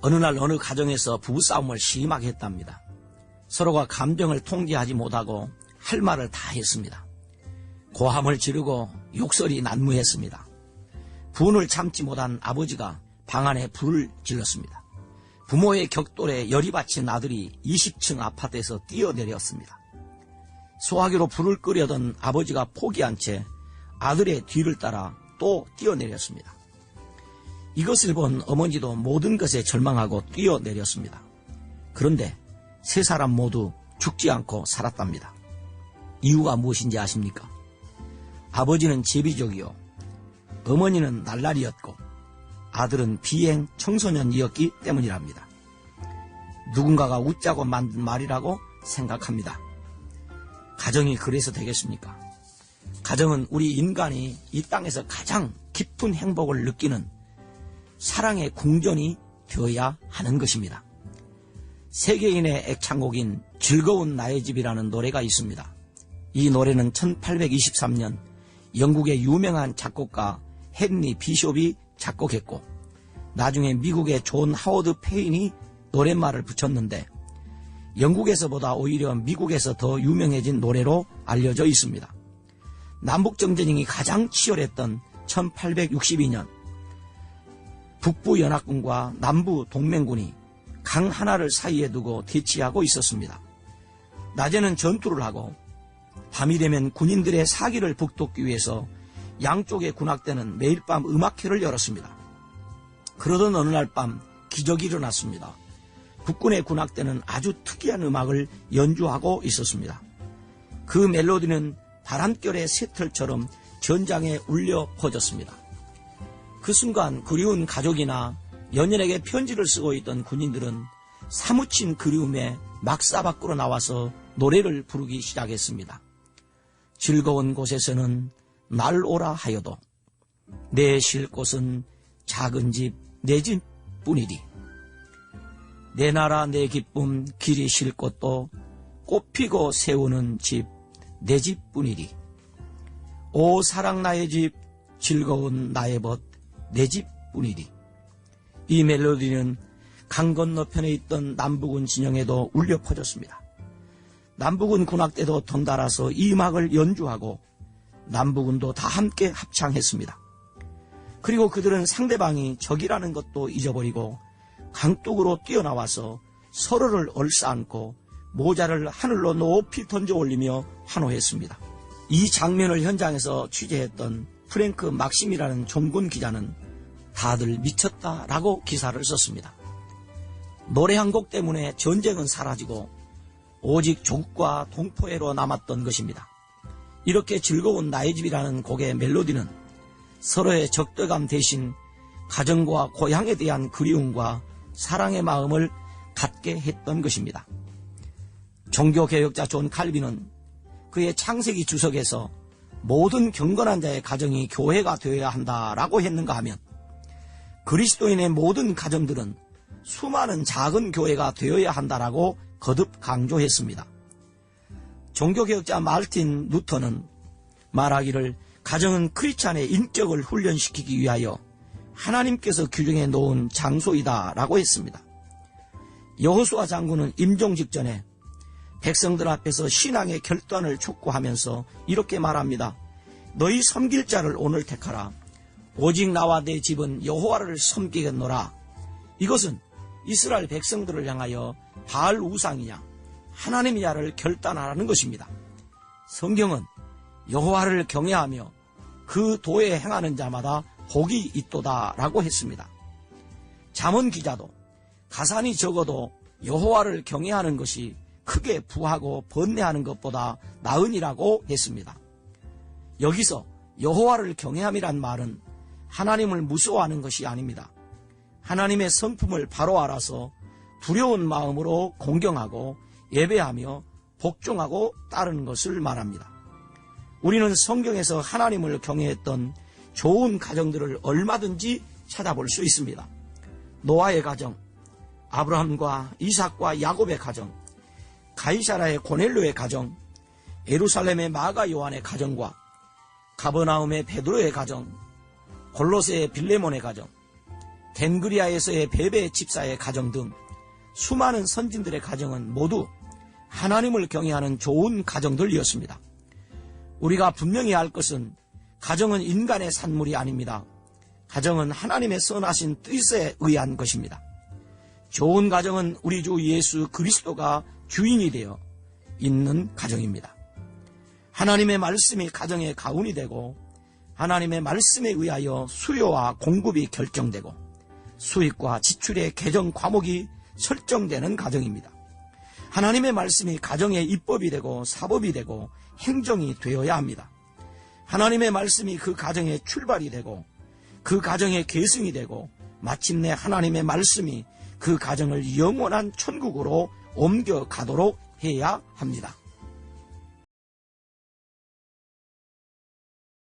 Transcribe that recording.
어느 날 어느 가정에서 부부싸움을 심하게 했답니다. 서로가 감정을 통제하지 못하고 할 말을 다 했습니다. 고함을 지르고 욕설이 난무했습니다. 분을 참지 못한 아버지가 방 안에 불을 질렀습니다. 부모의 격돌에 열이 받친 아들이 20층 아파트에서 뛰어내렸습니다. 소화기로 불을 끄려던 아버지가 포기한 채 아들의 뒤를 따라 또 뛰어내렸습니다. 이것을 본 어머니도 모든 것에 절망하고 뛰어내렸습니다. 그런데 세 사람 모두 죽지 않고 살았답니다. 이유가 무엇인지 아십니까? 아버지는 제비족이요, 어머니는 날라리였고 아들은 비행 청소년이었기 때문이랍니다. 누군가가 웃자고 만든 말이라고 생각합니다. 가정이 그래서 되겠습니까? 가정은 우리 인간이 이 땅에서 가장 깊은 행복을 느끼는 사랑의 궁전이 되어야 하는 것입니다. 세계인의 애창곡인 즐거운 나의 집이라는 노래가 있습니다. 이 노래는 1823년 영국의 유명한 작곡가 헨리 비숍이 작곡했고 나중에 미국의 존 하워드 페인이 노랫말을 붙였는데 영국에서보다 오히려 미국에서 더 유명해진 노래로 알려져 있습니다. 남북정전이 가장 치열했던 1862년 북부연합군과 남부동맹군이 강 하나를 사이에 두고 대치하고 있었습니다. 낮에는 전투를 하고 밤이 되면 군인들의 사기를 북돋기 위해서 양쪽의 군악대는 매일 밤 음악회를 열었습니다. 그러던 어느 날 밤 기적이 일어났습니다. 북군의 군악대는 아주 특이한 음악을 연주하고 있었습니다. 그 멜로디는 바람결의 새털처럼 전장에 울려 퍼졌습니다. 그 순간 그리운 가족이나 연인에게 편지를 쓰고 있던 군인들은 사무친 그리움에 막사 밖으로 나와서 노래를 부르기 시작했습니다. 즐거운 곳에서는 날 오라 하여도 내 쉴 곳은 작은 집 내 집뿐이리. 내 나라 내 기쁨 길이 쉴 곳도 꽃피고 세우는 집 내 집뿐이리. 오 사랑 나의 집 즐거운 나의 벗 내 집뿐이리. 이 멜로디는 강 건너편에 있던 남북은 진영에도 울려 퍼졌습니다. 남북은 군악대도 덩달아서 이 음악을 연주하고 남북은도 다 함께 합창했습니다. 그리고 그들은 상대방이 적이라는 것도 잊어버리고 강둑으로 뛰어나와서 서로를 얼싸안고 모자를 하늘로 높이 던져 올리며 환호했습니다. 이 장면을 현장에서 취재했던 프랭크 막심이라는 종군 기자는 다들 미쳤다라고 기사를 썼습니다. 노래 한 곡 때문에 전쟁은 사라지고 오직 조국과 동포애로 남았던 것입니다. 이렇게 즐거운 나의 집이라는 곡의 멜로디는 서로의 적대감 대신 가정과 고향에 대한 그리움과 사랑의 마음을 갖게 했던 것입니다. 종교개혁자 존 칼빈은 그의 창세기 주석에서 모든 경건한 자의 가정이 교회가 되어야 한다라고 했는가 하면 그리스도인의 모든 가정들은 수많은 작은 교회가 되어야 한다라고 거듭 강조했습니다. 종교개혁자 마르틴 루터는 말하기를 가정은 크리스찬의 인격을 훈련시키기 위하여 하나님께서 규정해 놓은 장소이다 라고 했습니다. 여호수아 장군은 임종 직전에 백성들 앞에서 신앙의 결단을 촉구하면서 이렇게 말합니다. 너희 섬길 자를 오늘 택하라. 오직 나와 내 집은 여호와를 섬기겠노라. 이것은 이스라엘 백성들을 향하여 바알 우상이냐 하나님이냐를 결단하라는 것입니다. 성경은 여호와를 경외하며 그 도에 행하는 자마다 복이 있도다 라고 했습니다. 잠언 기자도 가산이 적어도 여호와를 경외하는 것이 크게 부하고 번뇌하는 것보다 나으니라고 했습니다. 여기서 여호와를 경외함이란 말은 하나님을 무서워하는 것이 아닙니다. 하나님의 성품을 바로 알아서 두려운 마음으로 공경하고 예배하며 복종하고 따르는 것을 말합니다. 우리는 성경에서 하나님을 경외했던 좋은 가정들을 얼마든지 찾아볼 수 있습니다. 노아의 가정, 아브라함과 이삭과 야곱의 가정, 가이사라의 고넬료의 가정, 예루살렘의 마가 요한의 가정과 가버나움의 베드로의 가정, 골로새의 빌레몬의 가정, 덴그리아에서의 베베 집사의 가정 등 수많은 선진들의 가정은 모두 하나님을 경외하는 좋은 가정들이었습니다. 우리가 분명히 알 것은 가정은 인간의 산물이 아닙니다. 가정은 하나님의 선하신 뜻에 의한 것입니다. 좋은 가정은 우리 주 예수 그리스도가 주인이 되어 있는 가정입니다. 하나님의 말씀이 가정의 가훈이 되고 하나님의 말씀에 의하여 수요와 공급이 결정되고 수입과 지출의 개정 과목이 설정되는 가정입니다. 하나님의 말씀이 가정의 입법이 되고 사법이 되고 행정이 되어야 합니다. 하나님의 말씀이 그 가정의 출발이 되고 그 가정의 계승이 되고 마침내 하나님의 말씀이 그 가정을 영원한 천국으로 옮겨가도록 해야 합니다.